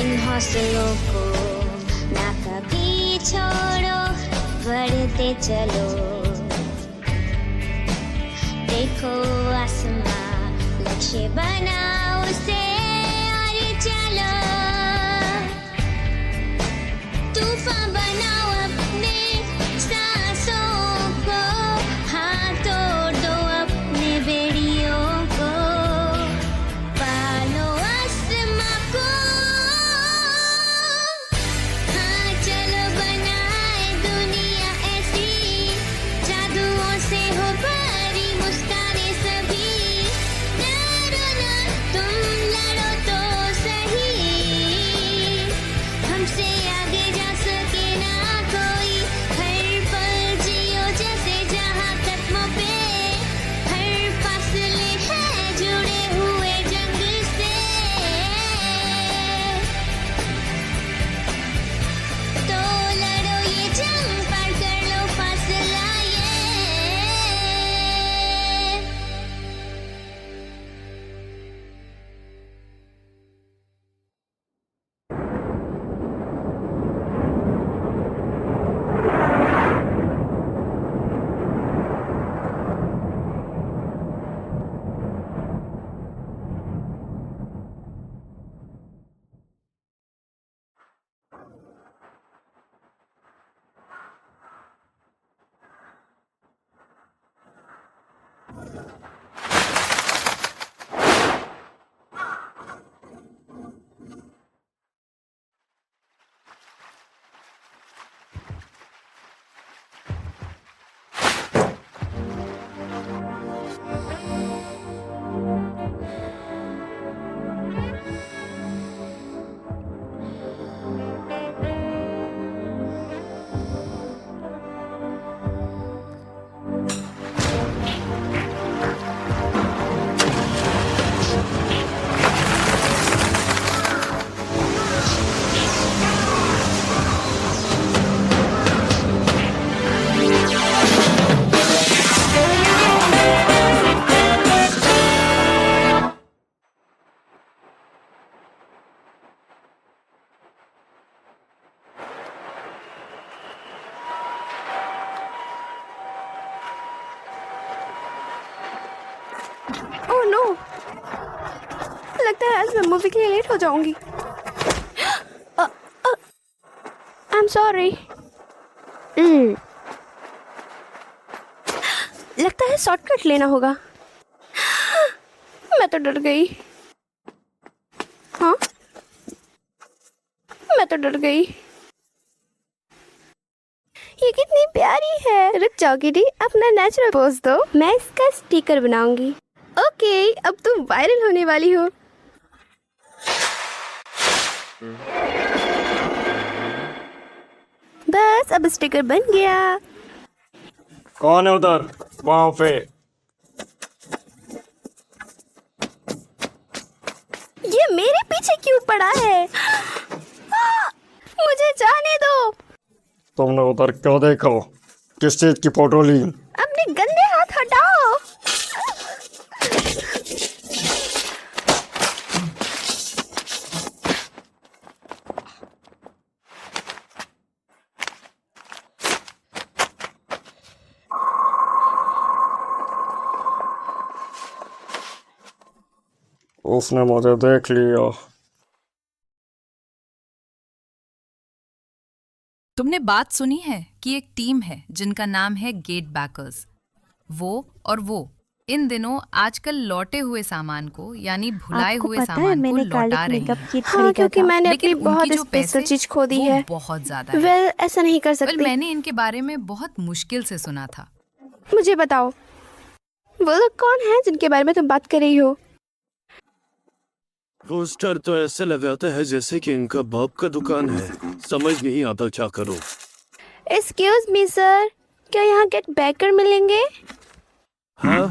इन हौसलों को ना कभी छोड़ो, बढ़ते चलो। देखो आसमां, लक्ष्य बनाओ उसे और चलो। तूफान बनाओ अपने सांसों को, हाँ तोड़ दो अपने बेड़ियों को, पालो आसमां को। हाँ चलो बनाए दुनिया ऐसी, जादुओं से हो भरी मुस्काने सभी। डरो ना तुम, लड़ो तो सही, हमसे आगे जा सके ना कोई। हर पल जियो जैसे जहां कदमों पे हर फासले हैं जुड़े हुए जंग से। तो लड़ो ये जंग, पार कर लो फासला ये। ओह नो, लगता है आज मैं मूवी के लिए लेट हो जाऊंगी। I am sorry. लगता है शॉर्टकट लेना होगा। मैं तो डर गई। हाँ, मैं तो डर गई। ये कितनी प्यारी है। रुक जाओ किटी, अपना नेचुरल पोज दो, मैं इसका स्टिकर बनाऊंगी। ओके, अब तुम वायरल होने वाली हो। बस अब स्टिकर बन गया। कौन है उधर वहां पे? ये मेरे पीछे क्यों पड़ा है? मुझे जाने दो। तुमने उधर क्यों देखो? किस चीज की फोटो ली? अपने गंदे हाथ हटाओ। उसने मुझे देख लिया। तुमने बात सुनी है कि एक टीम है जिनका नाम है गेट बैकर्स। वो और वो इन दिनों आजकल लौटे हुए सामान को यानी भुलाए आपको हुए पता है सामान को मैंने लौटा काली रहे मेकअप हैं। किट हाँ, खरीदा क्योंकि था। मैंने लेकिन अपनी बहुत उनकी जो स्पेशल पैसे चीज खो दी वो है। बहुत ज्यादा है। वेल, ऐसा नहीं कर सकती। मैंने इनके बारे में बहुत मुश्किल से सुना था। मुझे बताओ, वो लोग कौन है जिनके बारे में तुम बात कर रही हो? पोस्टर तो ऐसे लगाता है जैसे कि इनका बाप का दुकान है। समझ नहीं आता क्या करो। एक्सक्यूज मी सर, क्या यहाँ गेट बैकर मिलेंगे? हाँ,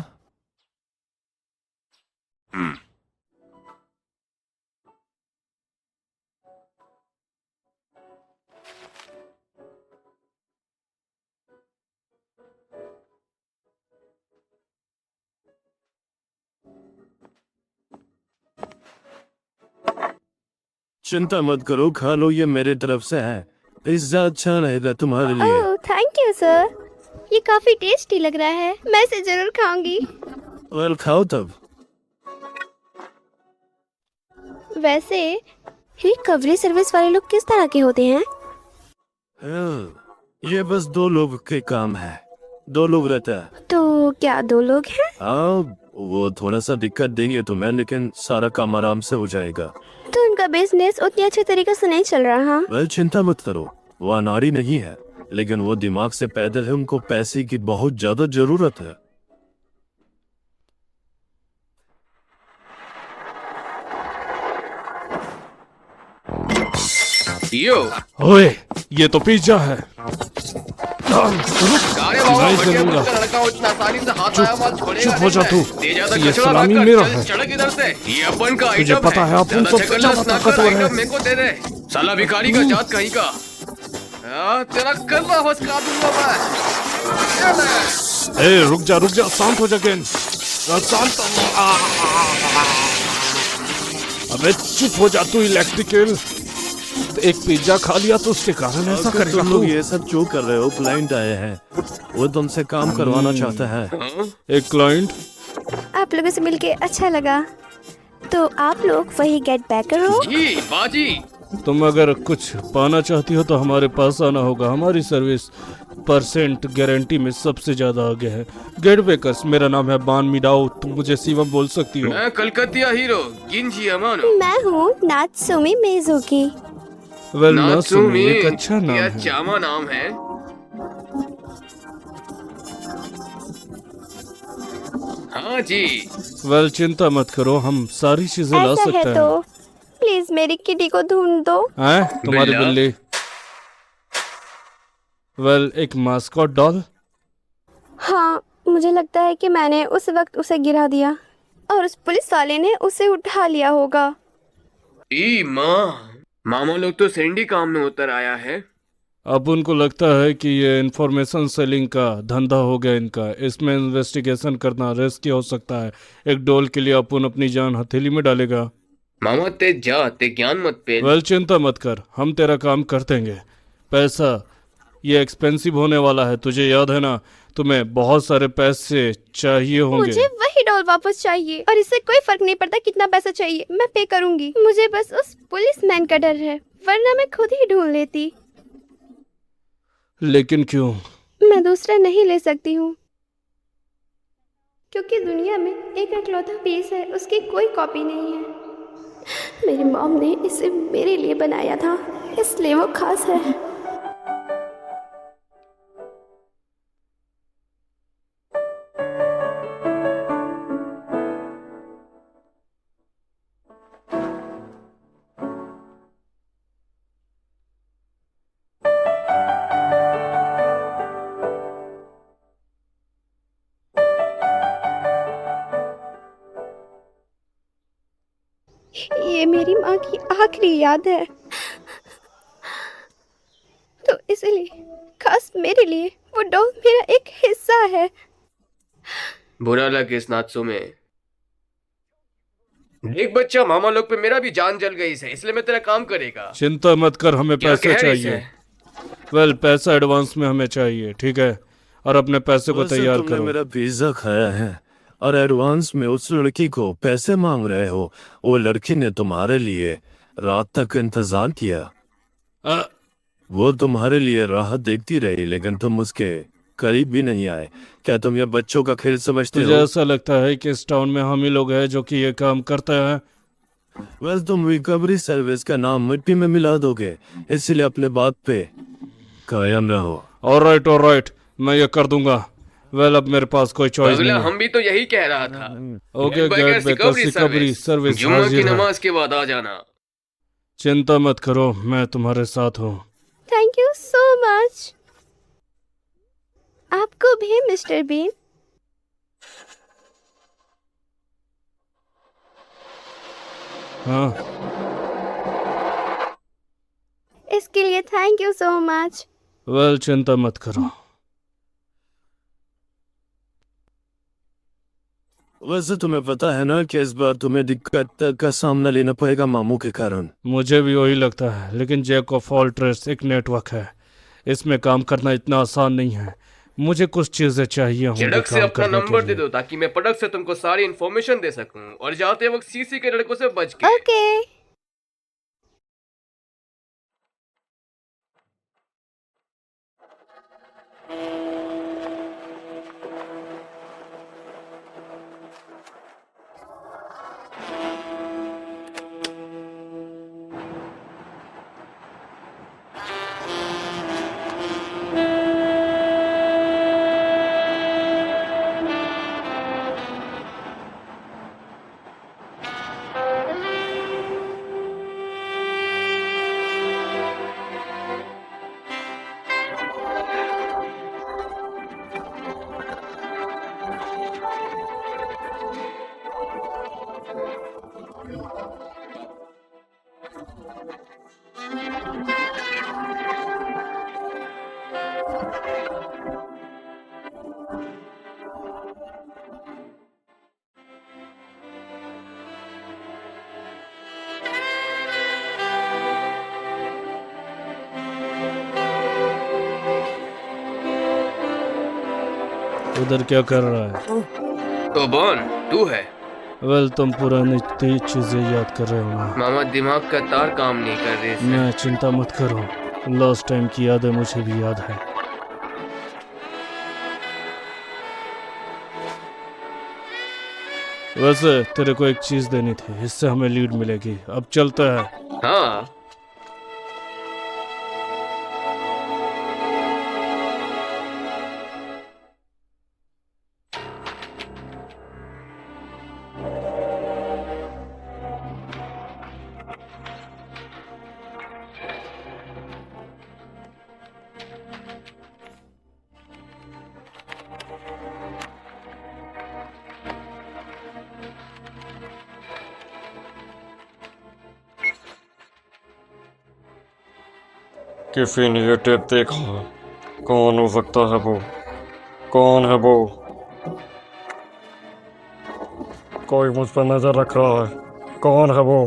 चिंता मत करो, खा लो, ये मेरे तरफ से है। पिज्जा अच्छा रहेगा तुम्हारे लिए। ओह थैंक यू सर, ये काफी टेस्टी लग रहा है, मैं इसे जरूर खाऊंगी। वेल खाओ तब। वैसे रिकवरी सर्विस वाले लोग किस तरह के होते हैं? ये बस 2 लोग के काम है, 2 लोग रहता है। तो क्या 2 लोग हैं? हाँ, वो थोड़ा सा दिक्कत देंगे तुम्हें, लेकिन सारा काम आराम से हो जाएगा। तो उनका बिजनेस उतनी अच्छे तरीके से नहीं चल रहा। वेल चिंता मत करो, वो अनाड़ी नहीं है, लेकिन वो दिमाग से पैदल है, उनको पैसे की बहुत ज्यादा जरूरत है। यो ओए, ये तो पिज्जा है। अरे बाबा, नहीं बढ़िया जरूंगा। मुझका लड़का उतना आसानी से हाथ आया माल छोड़ेगा चुप हो जा नहीं। तू। दे जाता ये कचरा सलामी रखकर, मेरा चल, है। चढ़ इधर से। ये अपन का तुझे आइटम पता है अपन ज्यादा सबसे चकल्लस ज्यादा ना कर, ताकतवर है। आइटम मेरे को दे दे। साला भिखारी का जात कहीं का। तेरा कल्ला फसका दूंगा मैं। ए रुक जा, शांत हो जा गेन। शांत। अबे चुप हो जा तू इलेक्ट्रिकल। एक पिज्जा खा लिया तो उसके कारण ऐसा अगर करेगा तुम तू। लोग ये सब क्यों कर रहे हो? क्लाइंट आए हैं, वो तुमसे काम करवाना चाहता है। एक क्लाइंट? आप लोगों से मिलके अच्छा लगा। तो आप लोग वही गेट बैकर हो? जी बाजी। तुम अगर कुछ पाना चाहती हो तो हमारे पास आना होगा। हमारी सर्विस % गारंटी में सबसे ज्यादा आगे है। गेट बेकर्स, मेरा नाम है बान मिडाओ, तुम मुझे शिवम बोल सकती हो। मैं कलकत्ता हीरो गिनजी अमानो। मैं हूँ नात्सुमी मिजुकी। वेल नासुमी नात्सुमी, एक अच्छा नाम यह है। चामा नाम है। हाँ जी। वेल चिंता मत करो, हम सारी चीजें ला ऐसा है सकते तो हैं। प्लीज मेरी किटी को ढूंढ दो। हैं? तुम्हारी बिल्ला? बिल्ली? वेल एक मास्कॉट डॉल? हाँ, मुझे लगता है कि मैंने उस वक्त उसे गिरा दिया और उस पुलिस वाले ने उसे उठा लिया होगा। ई माँ, मामा लोग तो सैंडी काम में उतर आया है। अब उनको लगता है कि ये इंफॉर्मेशन सेलिंग का धंधा हो गया इनका। इसमें इन्वेस्टिगेशन करना रिस्की हो सकता है। एक डॉल के लिए अपन अपनी जान हथेली में डालेगा। मामा ते जा, ते ज्ञान मत पेल। वेल चिंता मत कर, हम तेरा काम कर देंगे। पैसा ये एक्सपेंसिव होने वाला है, तुझे याद है ना? तुम्हें बहुत सारे पैसे चाहिए होंगे। मुझे वही डॉल वापस चाहिए और इससे कोई फर्क नहीं पड़ता कितना पैसा चाहिए, मैं पे करूंगी। मुझे बस उस पुलिसमैन का डर है, वरना मैं खुद ही ढूंढ लेती। लेकिन क्यों? मैं दूसरा नहीं ले सकती हूँ, क्योंकि दुनिया में एक इकलौता पीस है, उसकी कोई कॉपी नहीं है। मेरी मॉम ने इसे मेरे लिए बनाया था, इसलिए वो खास है। ये मेरी माँ की आखिरी याद है, तो इसलिए खास मेरे लिए वो डॉल मेरा एक हिस्सा है। बुरा लगे इस नात्सु में। देख बच्चा, मामा लोग पे मेरा भी जान जल गई है, इसलिए मैं तेरा काम करेगा। चिंता मत कर, हमें क्या पैसे कह रही चाहिए। है? वेल पैसा एडवांस में हमें चाहिए, ठीक है? और अपने पैसे को वैसे तैयार तुमने करो। मेरा पिज्जा खाया है और एडवांस में उस लड़की को पैसे मांग रहे हो। वो लड़की ने तुम्हारे लिए रात तक इंतजार किया। अ, वो तुम्हारे लिए राह देखती रही, लेकिन तुम उसके करीब भी नहीं आए। क्या तुम ये बच्चों का खेल समझते तुझे हो? ऐसा लगता है कि इस टाउन में हम ही लोग हैं जो कि ये काम करते हैं? वेल तुम रिकवरी सर्विस का नाम मिट्टी में मिला दोगे, इसलिए अपने बात पे कायम रहो। ऑलराइट, मैं ये कर दूंगा। वेल अब मेरे पास कोई चॉइस अगला नहीं है। हम भी तो यही कह रहा था। Okay get bakers recovery service जुम्मा की हाजिर है। नमाज के बाद आ जाना। चिंता मत करो, मैं तुम्हारे साथ हूँ। Thank you so much. आपको भी मिस्टर बीन। हाँ इसके लिए thank you so much. Well चिंता मत करो। वैसे तुम्हें पता है ना कि इस बार तुम्हें दिक्कत का सामना लेना पड़ेगा मामू के कारण। मुझे भी वही लगता है, लेकिन जैक ऑफ ऑल ट्रेड्स एक नेटवर्क है, इसमें काम करना इतना आसान नहीं है। मुझे कुछ चीजें चाहिए होंगी झड़क से काम अपना करने नंबर के दे लिए। दो ताकि मैं पटक से तुमको सारी इन्फॉर्मेशन दे सकूं और जाते वक्त सीसी के लड़कों से बच के। ओके। उधर क्या कर रहा है? तो बॉन तू है? वेल, तुम पुरानी तेज चीजें याद कर रहे हो ना? मामा दिमाग का तार काम नहीं कर रहे इससे। मैं चिंता मत करो, लास्ट टाइम की यादें मुझे भी याद है। वैसे तेरे को एक चीज देनी थी, इससे हमें लीड मिलेगी। अब चलता है। हाँ किसी ने ये टेप देखा? कौन हो सकता है वो? कौन है वो? कोई मुझ पर नजर रख रहा है। कौन है वो?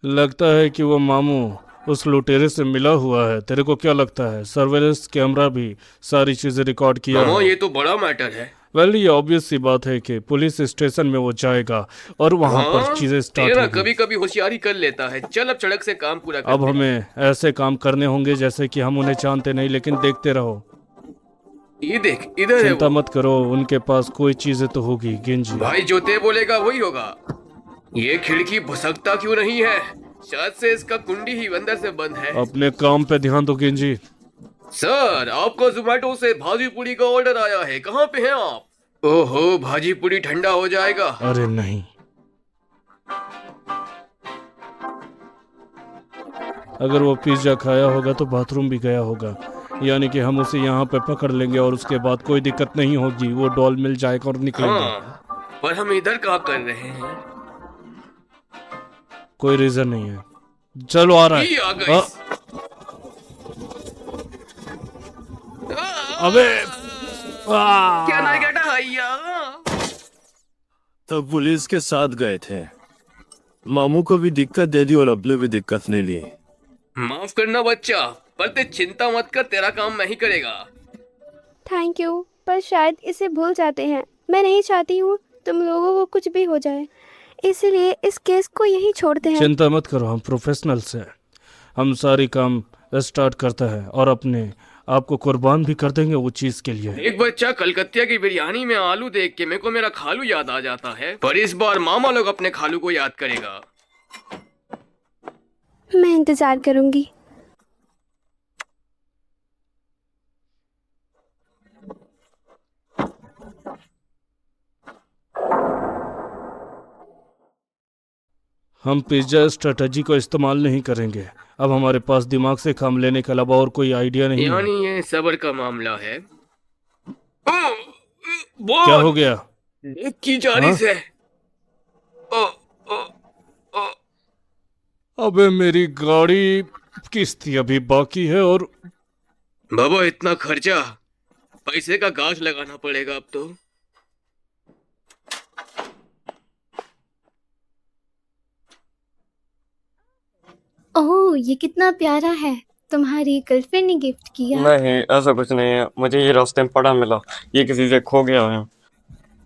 लगता है कि वो मामू उस लुटेरे से मिला हुआ है। तेरे को क्या लगता है? सर्वेलेंस कैमरा भी सारी चीजें रिकॉर्ड किया मामा है। ये तो बड़ा मैटर है। वेल, ये ऑब्वियस सी बात है कि पुलिस स्टेशन में वो जाएगा और वहां पर चीजें स्टार्ट तेरा होगी। कभी कभी होशियारी कर लेता है। चल अब सड़क से काम पूरा कर। अब हमें ऐसे काम करने होंगे जैसे कि हम उन्हें जानते नहीं, लेकिन देखते रहो। ये देख इधर है चिंता वो। मत करो, उनके पास कोई चीजें तो होगी। गिंजी, भाई जो ते बोलेगा वही होगा। ये खिड़की भुसकता क्यों नहीं है? शायद से इसका कुंडी ही अंदर से बंद है। अपने काम पे ध्यान दो गिंजी। सर आपको जोमेटो से भाजी पूरी का ऑर्डर आया है। कहाँ पे हैं आप? ओहो भाजी पूरी ठंडा हो जाएगा। अरे नहीं, अगर वो पिज्जा खाया होगा तो बाथरूम भी गया होगा, यानी कि हम उसे यहाँ पे पकड़ लेंगे और उसके बाद कोई दिक्कत नहीं होगी। वो डॉल मिल जाएगा और निकलेंगे। हाँ पर हम इधर क्या कर रहे हैं? कोई रीजन नहीं है। चलो आ रहा ये आ है। गई। अबे क्या ना कहता हैया? तब पुलिस के साथ गए थे। मामू को भी दिक्कत दे दी और अब्बू भी दिक्कत नहीं ली। माफ करना बच्चा, पर ते चिंता मत कर, तेरा काम मैं ही करेगा। थैंक यू, पर शायद इसे भूल जाते हैं। मैं नहीं चाहती हूँ तुम लोगों को कुछ भी हो जाए, इसलिए इस केस को यहीं छोड़ते हैं। चिंता मत करो, हम प्रोफेशनल्स हैं। हम सारी काम स्टार्ट करते हैं और अपने आपको कुर्बान भी कर देंगे वो चीज के लिए। एक बच्चा कलकत्ता की बिरयानी में आलू देख के मेरे को मेरा खालू याद आ जाता है, पर इस बार मामा लोग अपने खालू को याद करेगा। मैं इंतजार करूंगी। हम पिज्जा स्ट्रेटजी को इस्तेमाल नहीं करेंगे। अब हमारे पास दिमाग से काम लेने के अलावा और कोई आइडिया नहीं है। यानी ये सबर का मामला है। क्या हो गया? की जारी से। अबे मेरी गाड़ी किस्त अभी बाकी है और बाबा इतना खर्चा, पैसे का गाज लगाना पड़ेगा अब तो। ओह, ये कितना प्यारा है। तुम्हारी गर्लफ्रेंड ने गिफ्ट किया। नहीं, ऐसा कुछ नहीं है, मुझे ये रास्ते में पड़ा मिला। ये किसी से खो गया है।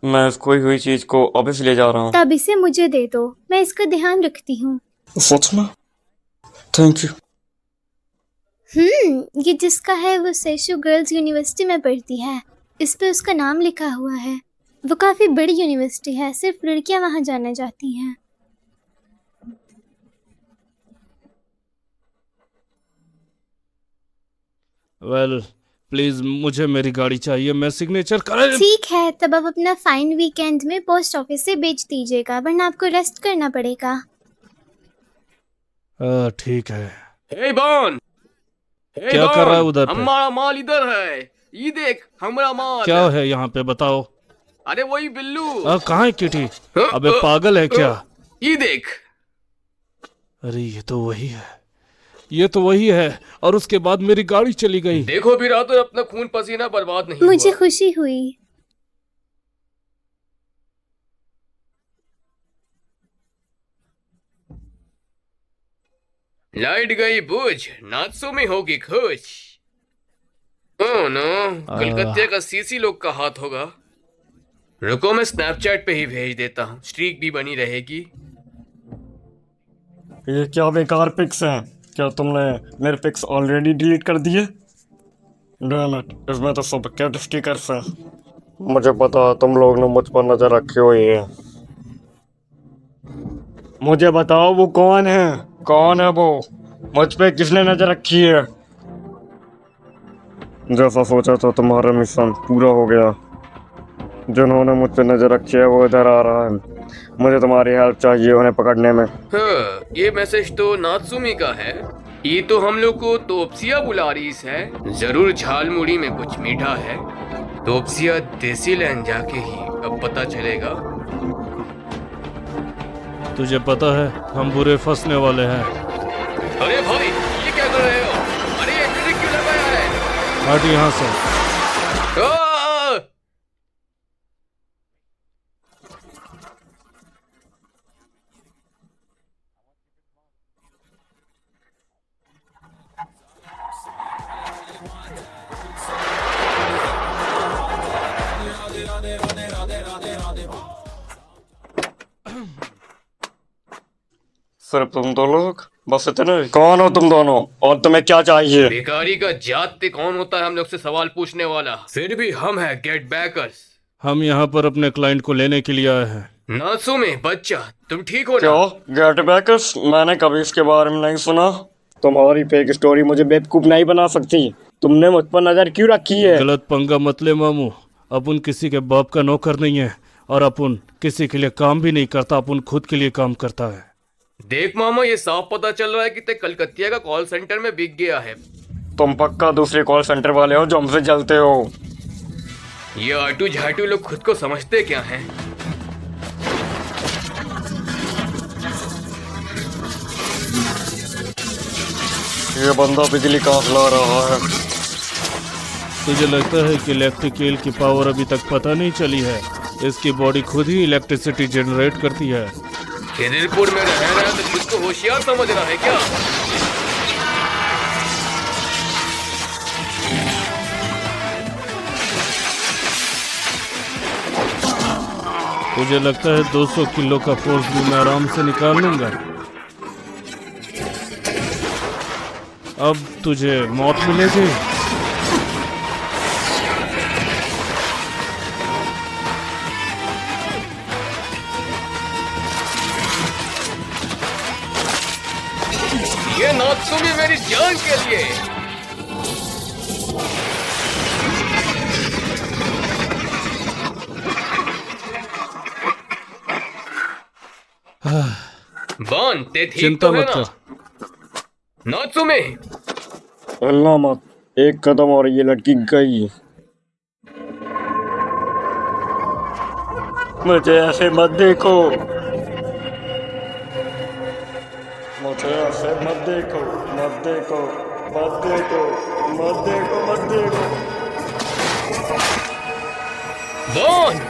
मैं इस खोई हुई चीज को वापस ले जा रहा हूँ। तब इसे मुझे दे दो, मैं इसका ध्यान रखती हूँ। सच में? Thank you. ये जिसका है वो सेशु गर्ल्स यूनिवर्सिटी में पढ़ती है। इस पे उसका नाम लिखा हुआ है। वो काफी बड़ी यूनिवर्सिटी है, सिर्फ लड़कियां वहां जाना चाहती हैं। वेल प्लीज मुझे मेरी गाड़ी चाहिए, मैं सिग्नेचर कर। ठीक है, तब आप अपना फाइन वीकेंड में पोस्ट ऑफिस से बेच दीजिएगा, वरना आपको रेस्ट करना पड़ेगा। ठीक है। हे बॉन, क्या कर रहा है उधर पे? हमारा माल इधर है, ये देख हमारा माल। क्या है यहाँ पे बताओ? अरे वही बिल्लू। कहाँ है किटी? अबे पागल है क्या? ये देख। अरे ये तो वही है, ये तो वही है। और उसके बाद मेरी गाड़ी चली गई। देखो भी रात अपना खून पसीना बर्बाद नहीं मुझे हुआ। खुशी हुई। लाइट गई बुझ, नात्सुमी होगी खुश। ओह नो, कलकत्ते का सीसी लोग का हाथ होगा। रुको मैं स्नैपचैट पे ही भेज देता हूँ, स्ट्रीक भी बनी रहेगी। ये क्या बेकार पिक्स हैं? क्या तुमने मेरे पिक्स ऑलरेडी डिलीट कर दिए? डैम इट, इसमें तो सब कैट स्टिकर्स हैं। मुझे पता तुम लोग ने मुझ पर नजर रखी हुई है। मुझे बताओ वो कौन है? कौन है वो? मुझ पे किसने नजर रखी है? जैसा सोचा था तुम्हारा मिशन पूरा हो गया। जिन्होंने मुझ पे नजर रखी है वो इधर आ रहा है। मुझे तुम्हारी हेल्प चाहिए उन्हें पकड़ने में। हाँ, ये मैसेज तो नात्सुमी का है। ये तो हम लोग को तोपसिया बुला रही है। जरूर झालमुड़ी में कुछ मीठा है। तोपसिया देसी लैंड जाके ही अब पता चलेगा। तुझे पता है हम बुरे फंसने वाले हैं। अरे भाई ये क्या कर रहे हो? अरे ये ट्रिक क्यों लगाया है? हट यहाँ से। आ! सिर्फ तुम दो लोग? बस इतने? कौन हो तुम दोनों और तुम्हें क्या चाहिए? भिखारी का जात कौन होता है हम लोग से सवाल पूछने वाला? फिर भी हम हैं गेट बैकर्स। हम यहाँ पर अपने क्लाइंट को लेने के लिए आए हैं। नात्सुमी बच्चा, तुम ठीक हो ना? क्यों गेट बैकर्स? मैंने कभी इसके बारे में नहीं सुना। तुम्हारी फेक स्टोरी मुझे बेवकूफ नहीं बना सकती। तुमने मुझ पर नजर क्यों रखी है? गलत पंगा मत ले मामू। अपन किसी के बाप का नौकर नहीं है और अपन किसी के लिए काम भी नहीं करता। अपन खुद के लिए काम करता है। देख मामा, ये साफ पता चल रहा है कि ते कलकत्तिया का कॉल सेंटर में बिक गया है। तुम पक्का दूसरे कॉल सेंटर वाले हो जो हमसे जलते हो। ये आटू झाटू लोग खुद को समझते क्या हैं? ये बंदा बिजली कहाँ से ला रहा है? तुझे लगता है कि इलेक्ट्रिक ईल की पावर अभी तक पता नहीं चली है? इसकी बॉडी खुद ही इलेक्ट्रिसिटी जनरेट करती है। खिदिरपुर में रह रहा है तो खुद को होशियार समझ रहा है क्या? तुझे लगता है 200 किलो का फोर्स भी मैं आराम से निकाल लूंगा? अब तुझे मौत मिलेगी। ये नात्सुमी मेरी जान के लिए। बॉन, ते ठीक चिंता तो है मत ना? कर। नात्सुमी, हिलना मत, एक कदम और ये लड़की गई। मुझे ऐसे मत देखो, मुझे ऐसे मत देखो। मत देखो, मत देखो, मत देखो, मत देखो। बॉन!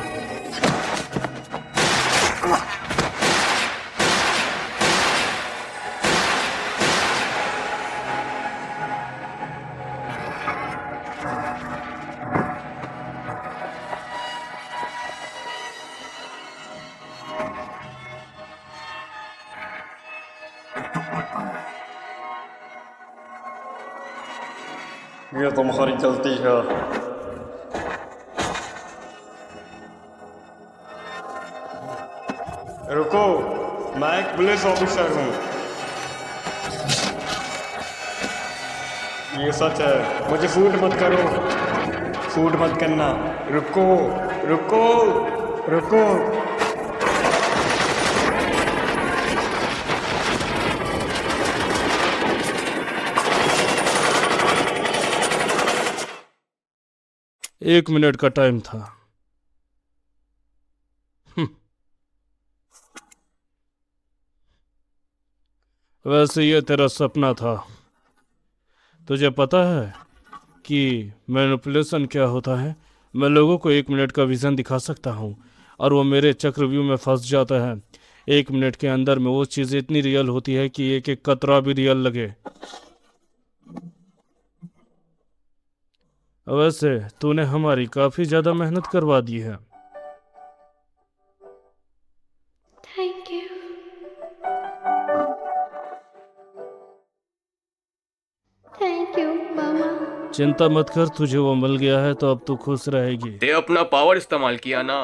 ये तुम्हारी गलती है। रुको, मैं एक पुलिस ऑफिसर हूँ। ये सच है, मुझे शूट मत करो, शूट मत करना। रुको, रुको, रुको। एक मिनट का टाइम था। वैसे ये तेरा सपना था। तुझे पता है कि मैनिपुलेशन क्या होता है? मैं लोगों को 1 मिनट का विजन दिखा सकता हूँ और वो मेरे चक्रव्यूह में फंस जाता है। 1 मिनट के अंदर में वो चीज़ इतनी रियल होती है कि एक एक कतरा भी रियल लगे। वैसे तूने हमारी काफी ज्यादा मेहनत करवा दी है। Thank you. थैंक यू मामा। चिंता मत कर, तुझे वो मिल गया है तो अब तू खुश रहेगी। ते अपना पावर इस्तेमाल किया ना।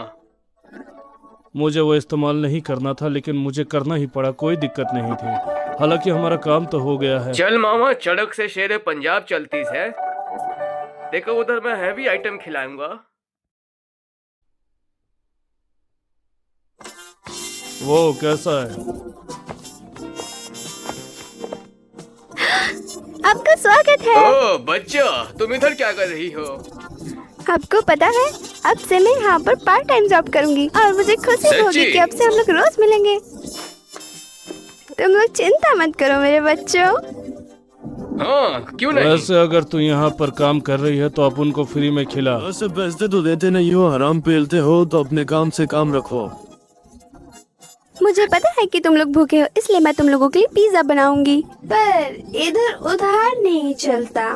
मुझे वो इस्तेमाल नहीं करना था, लेकिन मुझे करना ही पड़ा, कोई दिक्कत नहीं थी। हालांकि हमारा काम तो हो गया है। चल मामा, चड़क से शेरे पंजाब चलती है। देखो उधर मैं हैवी आइटम खिलाऊंगा। वो कैसा है? आपका स्वागत है। ओ बच्चा, तुम इधर क्या कर रही हो? आपको पता है, अब से मैं यहाँ पर पार्ट टाइम जॉब करूंगी और मुझे खुशी सच्ची? होगी कि अब से हम लोग रोज मिलेंगे। तुम लोग चिंता मत करो मेरे बच्चों। हाँ, क्यों नहीं? वैसे अगर तू यहाँ पर काम कर रही है तो आप उनको फ्री में खिला। वैसे पैसे तो देते नहीं हो, हराम पेलते हो, तो अपने काम से काम रखो। मुझे पता है कि तुम लोग भूखे हो, इसलिए मैं तुम लोगों के लिए पिज्जा बनाऊंगी, पर इधर उधार नहीं चलता।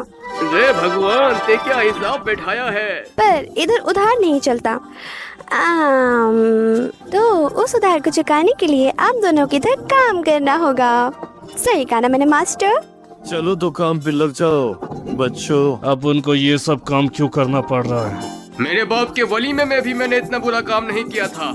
रे भगवान, ते क्या हिसाब बैठाया है? पर इधर उधार नहीं चलता। तो उस उधार को चुकाने के लिए आप दोनों की तरह काम करना होगा। सही कहा ना मैंने मास्टर? चलो तो काम पे लग जाओ बच्चों। अब उनको ये सब काम क्यों करना पड़ रहा है? मेरे बाप के वलीमे में भी मैंने इतना बुरा काम नहीं किया था।